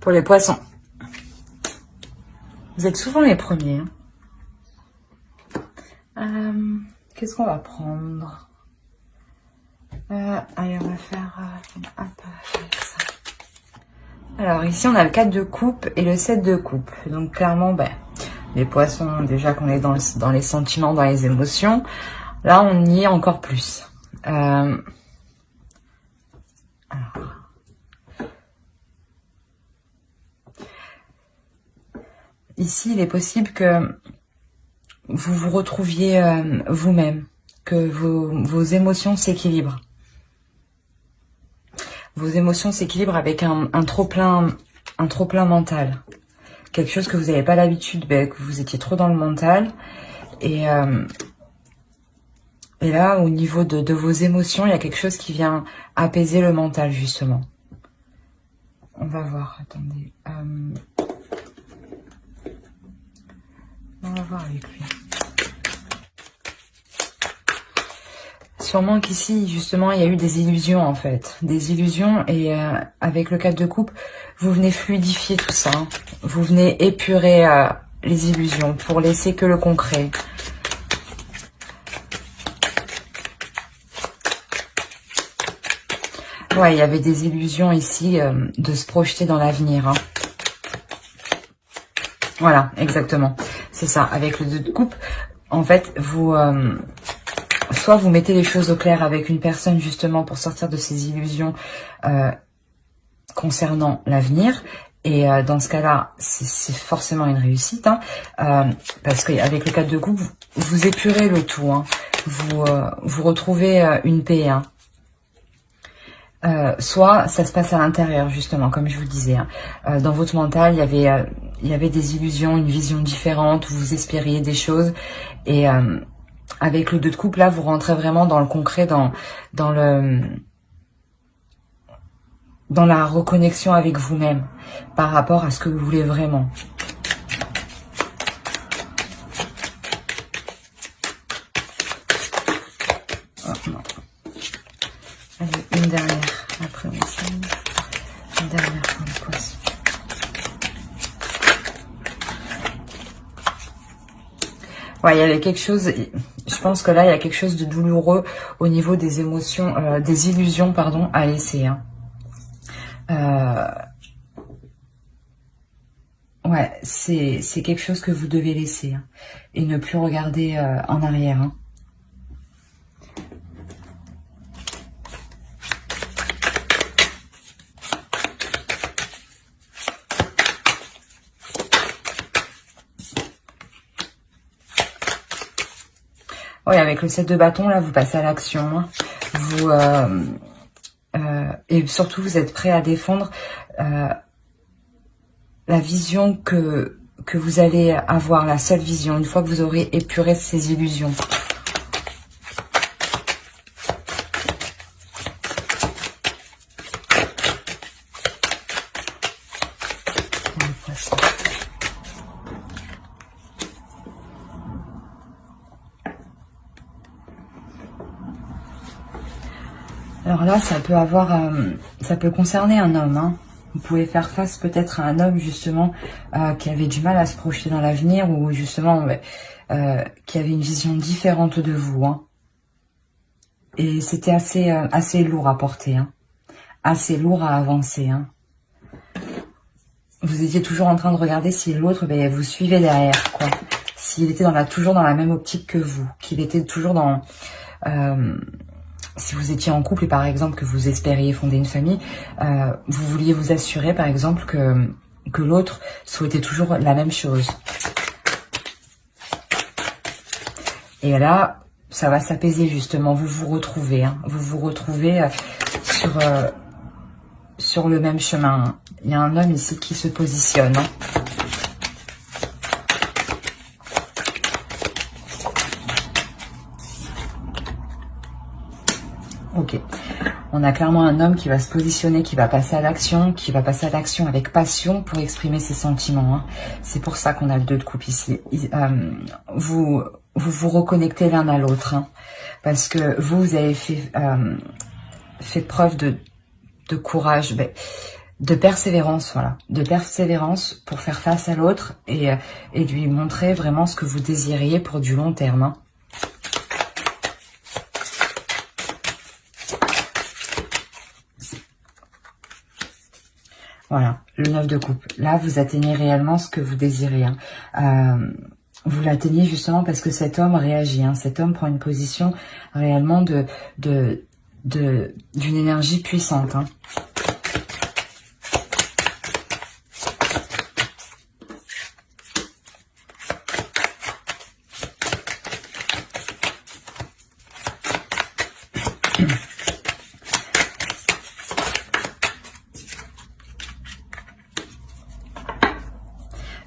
Pour les poissons. Vous êtes souvent les premiers. Qu'est-ce qu'on va prendre? Allez, on va faire hop, ça. Alors ici, on a le 4 de coupe et le 7 de coupe. Donc clairement, ben, les poissons, déjà qu'on est dans les sentiments, dans les émotions. Là, on y est encore plus. Alors. Ici, il est possible que vous vous retrouviez vous-même, que vos émotions s'équilibrent. Vos émotions s'équilibrent avec un trop-plein mental. Quelque chose que vous n'avez pas l'habitude, ben, que vous étiez trop dans le mental. Et là, au niveau de vos émotions, il y a quelque chose qui vient apaiser le mental, justement. On va voir, attendez. On va voir avec lui. Sûrement qu'ici, justement, il y a eu des illusions, en fait. Des illusions, et avec le 4 de coupe, vous venez fluidifier tout ça. Hein. Vous venez épurer les illusions pour laisser que le concret. Ouais, il y avait des illusions ici de se projeter dans l'avenir. Hein. Voilà, exactement. C'est ça, avec le 2 de coupe, en fait, vous... soit vous mettez les choses au clair avec une personne, justement, pour sortir de ces illusions concernant l'avenir. Et dans ce cas-là, c'est forcément une réussite. Hein, parce qu'avec le 4 de coupe, vous épurez le tout. Hein, vous retrouvez une paix. Hein. Soit ça se passe à l'intérieur, justement, comme je vous le disais. Hein. Dans votre mental, il y avait des illusions, une vision différente, vous espériez des choses. Et avec le 2 de coupe, là, vous rentrez vraiment dans le concret, dans la reconnexion avec vous-même, par rapport à ce que vous voulez vraiment. Oh, non. Allez, une dernière. Après, on change. Une dernière pour le poisson. Ouais, il y avait quelque chose... Je pense que là, il y a quelque chose de douloureux au niveau des émotions, des illusions, pardon, à laisser. Hein. Ouais, c'est quelque chose que vous devez laisser. Hein, et ne plus regarder en arrière. Hein. Oui, avec le 7 de bâton, là, vous passez à l'action. Hein. Vous et surtout, vous êtes prêt à défendre la vision que vous allez avoir, la seule vision, une fois que vous aurez épuré ces illusions. Alors là, ça peut concerner un homme. Hein. Vous pouvez faire face peut-être à un homme justement qui avait du mal à se projeter dans l'avenir ou justement qui avait une vision différente de vous. Hein. Et c'était assez lourd à porter, hein. Assez lourd à avancer. Hein. Vous étiez toujours en train de regarder si l'autre, vous suivait derrière, quoi. S'il était toujours dans la même optique que vous, qu'il était toujours dans... si vous étiez en couple et par exemple que vous espériez fonder une famille, vous vouliez vous assurer par exemple que l'autre souhaitait toujours la même chose. Et là, ça va s'apaiser justement, vous vous retrouvez, hein, vous vous retrouvez sur le même chemin. Hein. Il y a un homme ici qui se positionne. Hein. Ok, on a clairement un homme qui va se positionner, qui va passer à l'action, avec passion pour exprimer ses sentiments. Hein. C'est pour ça qu'on a le 2 de coupe ici. Vous reconnectez l'un à l'autre, hein, parce que vous avez fait preuve de courage, de persévérance, voilà, de persévérance pour faire face à l'autre et lui montrer vraiment ce que vous désiriez pour du long terme. Hein. Voilà, le 9 de coupe. Là, vous atteignez réellement ce que vous désirez. Hein. Vous l'atteignez justement parce que cet homme réagit. Hein. Cet homme prend une position réellement d'une énergie puissante. Hein.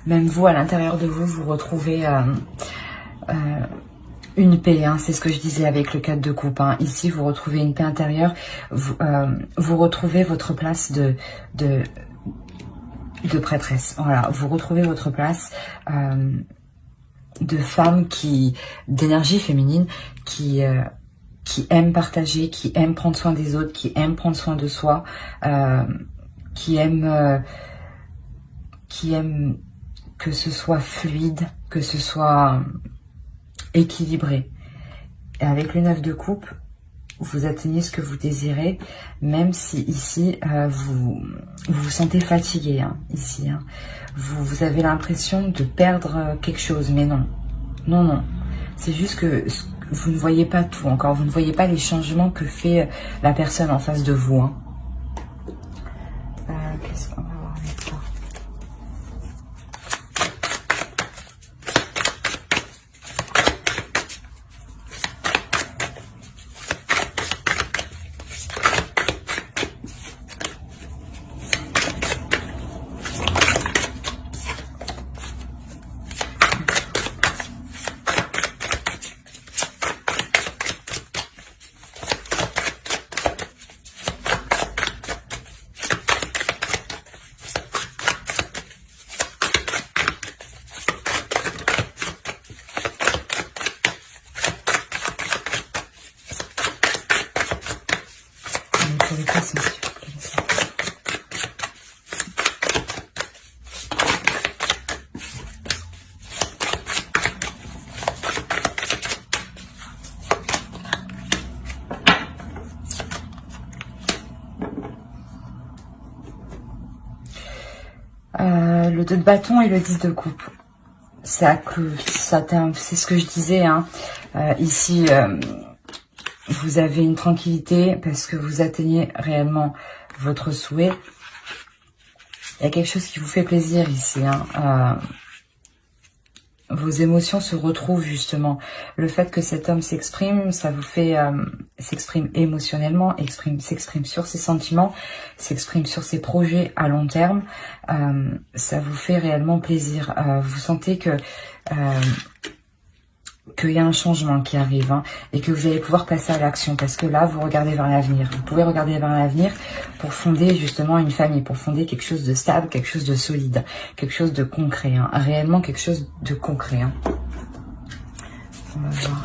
Même vous, à l'intérieur de vous, vous retrouvez une paix. Hein, c'est ce que je disais avec le 4 de coupe. Hein. Ici, vous retrouvez une paix intérieure. Vous retrouvez votre place de prêtresse. Voilà, vous retrouvez votre place de femme d'énergie féminine qui aime partager, qui aime prendre soin des autres, qui aime prendre soin de soi, qui aime que ce soit fluide, que ce soit équilibré. Et avec le 9 de coupe, vous atteignez ce que vous désirez, même si ici, vous vous sentez fatigué. Hein, ici, hein. Vous avez l'impression de perdre quelque chose, mais non. Non, non. C'est juste que vous ne voyez pas tout encore. Vous ne voyez pas les changements que fait la personne en face de vous. Hein. Qu'est-ce qu'on va voir avec ça? Le 2 de bâton et le 10 de coupe. C'est ce que je disais. Hein. Ici, vous avez une tranquillité parce que vous atteignez réellement votre souhait. Il y a quelque chose qui vous fait plaisir ici. Hein. Vos émotions se retrouvent justement. Le fait que cet homme s'exprime, ça vous fait s'exprime émotionnellement, s'exprime sur ses sentiments, s'exprime sur ses projets à long terme. Ça vous fait réellement plaisir. Vous sentez que qu'il y a un changement qui arrive, hein, et que vous allez pouvoir passer à l'action, parce que là, vous regardez vers l'avenir. Vous pouvez regarder vers l'avenir pour fonder justement une famille, pour fonder quelque chose de stable, quelque chose de solide, quelque chose de concret, hein, réellement quelque chose de concret. Hein. On va voir.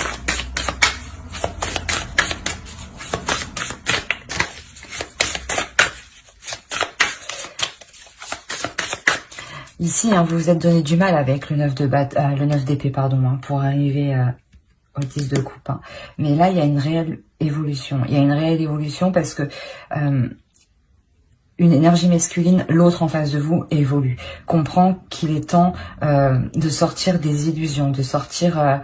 Ici, hein, vous vous êtes donné du mal avec le 9 d'épée, pardon, hein, pour arriver au 10 de coupe. Hein. Mais là, il y a une réelle évolution. Il y a une réelle évolution parce que une énergie masculine, l'autre en face de vous, évolue. Comprend qu'il est temps de sortir des illusions, de sortir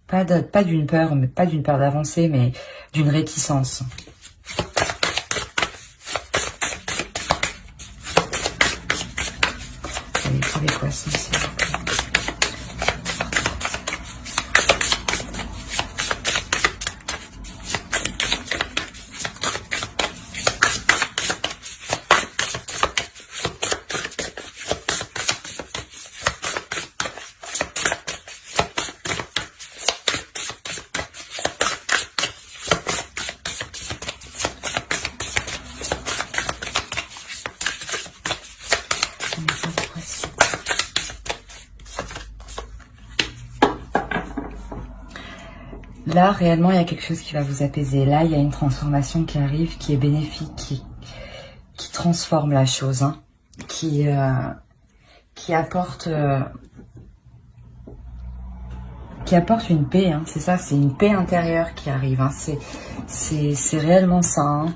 pas d'une peur, mais pas d'une peur d'avancer, mais d'une réticence. Les poissons, s'il vous plaît. là, réellement, il y a quelque chose qui va vous apaiser. Là, il y a une transformation qui arrive, qui est bénéfique, qui transforme la chose, hein, qui apporte une paix, hein, c'est ça, c'est une paix intérieure qui arrive, hein, c'est réellement ça, hein.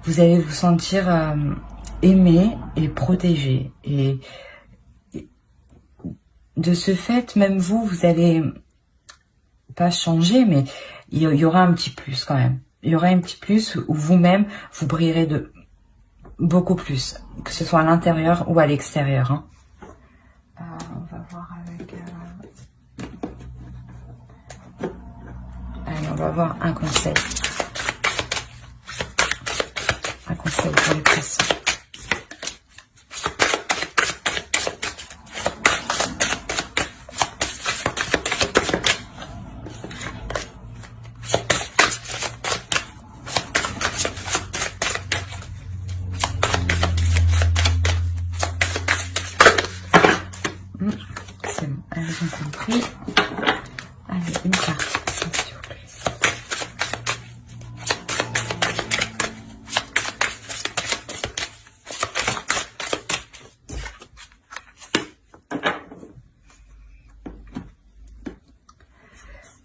Vous allez vous sentir aimé et protégé, et de ce fait, même vous allez pas changer, mais il y aura un petit plus quand même. Il y aura un petit plus où vous-même, vous brillerez de beaucoup plus, que ce soit à l'intérieur ou à l'extérieur, hein. On va voir avec... Allez, on va voir un conseil. Un conseil pour les poissons. C'est bon, elles ont compris. Allez, une carte, s'il vous plaît.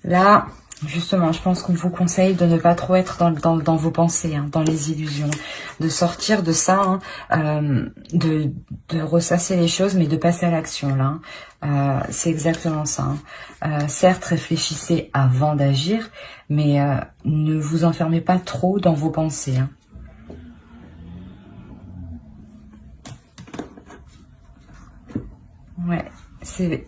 Là, justement, je pense qu'on vous conseille de ne pas trop être dans vos pensées, hein, dans les illusions, de sortir de ça, hein, de ressasser les choses, mais de passer à l'action, là, hein. C'est exactement ça, hein. Certes, réfléchissez avant d'agir, mais ne vous enfermez pas trop dans vos pensées, hein. Ouais, c'est...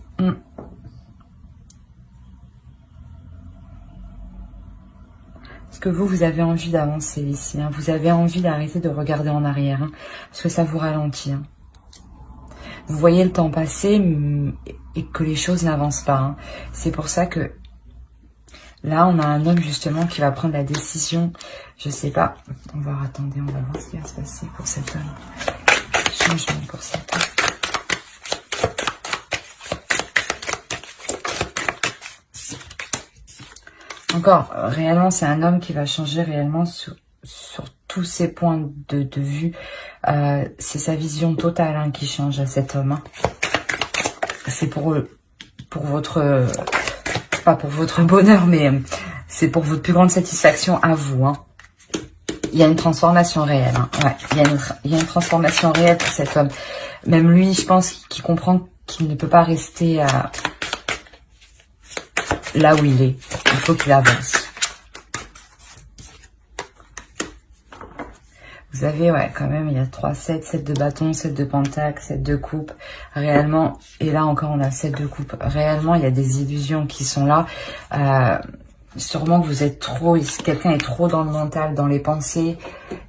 Parce que vous avez envie d'avancer ici, hein. Vous avez envie d'arrêter de regarder en arrière, hein, parce que ça vous ralentit, hein. Vous voyez le temps passer et que les choses n'avancent pas, hein. C'est pour ça que là, on a un homme justement qui va prendre la décision. Je sais pas. On va voir, attendez, on va voir ce qui va se passer pour cet homme. Changement pour cet homme. Encore, réellement, c'est un homme qui va changer réellement sur tous ses points de vue. C'est sa vision totale, hein, qui change à cet homme, hein. C'est pour votre... pas pour votre bonheur, mais c'est pour votre plus grande satisfaction à vous, hein. Il y a une transformation réelle, hein. Ouais, il y a une transformation réelle pour cet homme. Même lui, je pense qu'il comprend qu'il ne peut pas rester là où il est. Il faut qu'il avance. Vous avez, ouais, quand même, il y a 3 7, 7 de bâton, 7 de pentacle, 7 de coupe. Réellement, et là encore, on a 7 de coupe. Réellement, il y a des illusions qui sont là. Sûrement que vous êtes trop, quelqu'un est trop dans le mental, dans les pensées,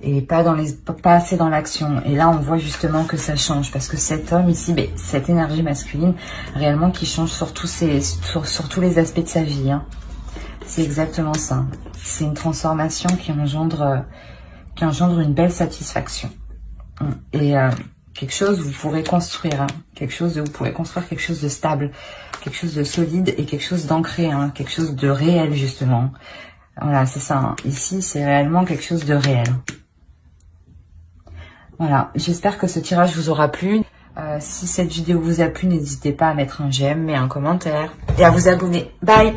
et pas assez dans l'action. Et là, on voit justement que ça change, parce que cet homme ici, cette énergie masculine, réellement, qui change sur tous les aspects de sa vie, hein. C'est exactement ça. C'est une transformation qui engendre une belle satisfaction. Et quelque chose vous pourrez construire, hein, vous pourrez construire quelque chose de stable, quelque chose de solide et quelque chose d'ancré, hein, quelque chose de réel justement. Voilà, c'est ça, hein. Ici, c'est réellement quelque chose de réel. Voilà, j'espère que ce tirage vous aura plu. Si cette vidéo vous a plu, n'hésitez pas à mettre un j'aime, et un commentaire et à vous abonner. Bye!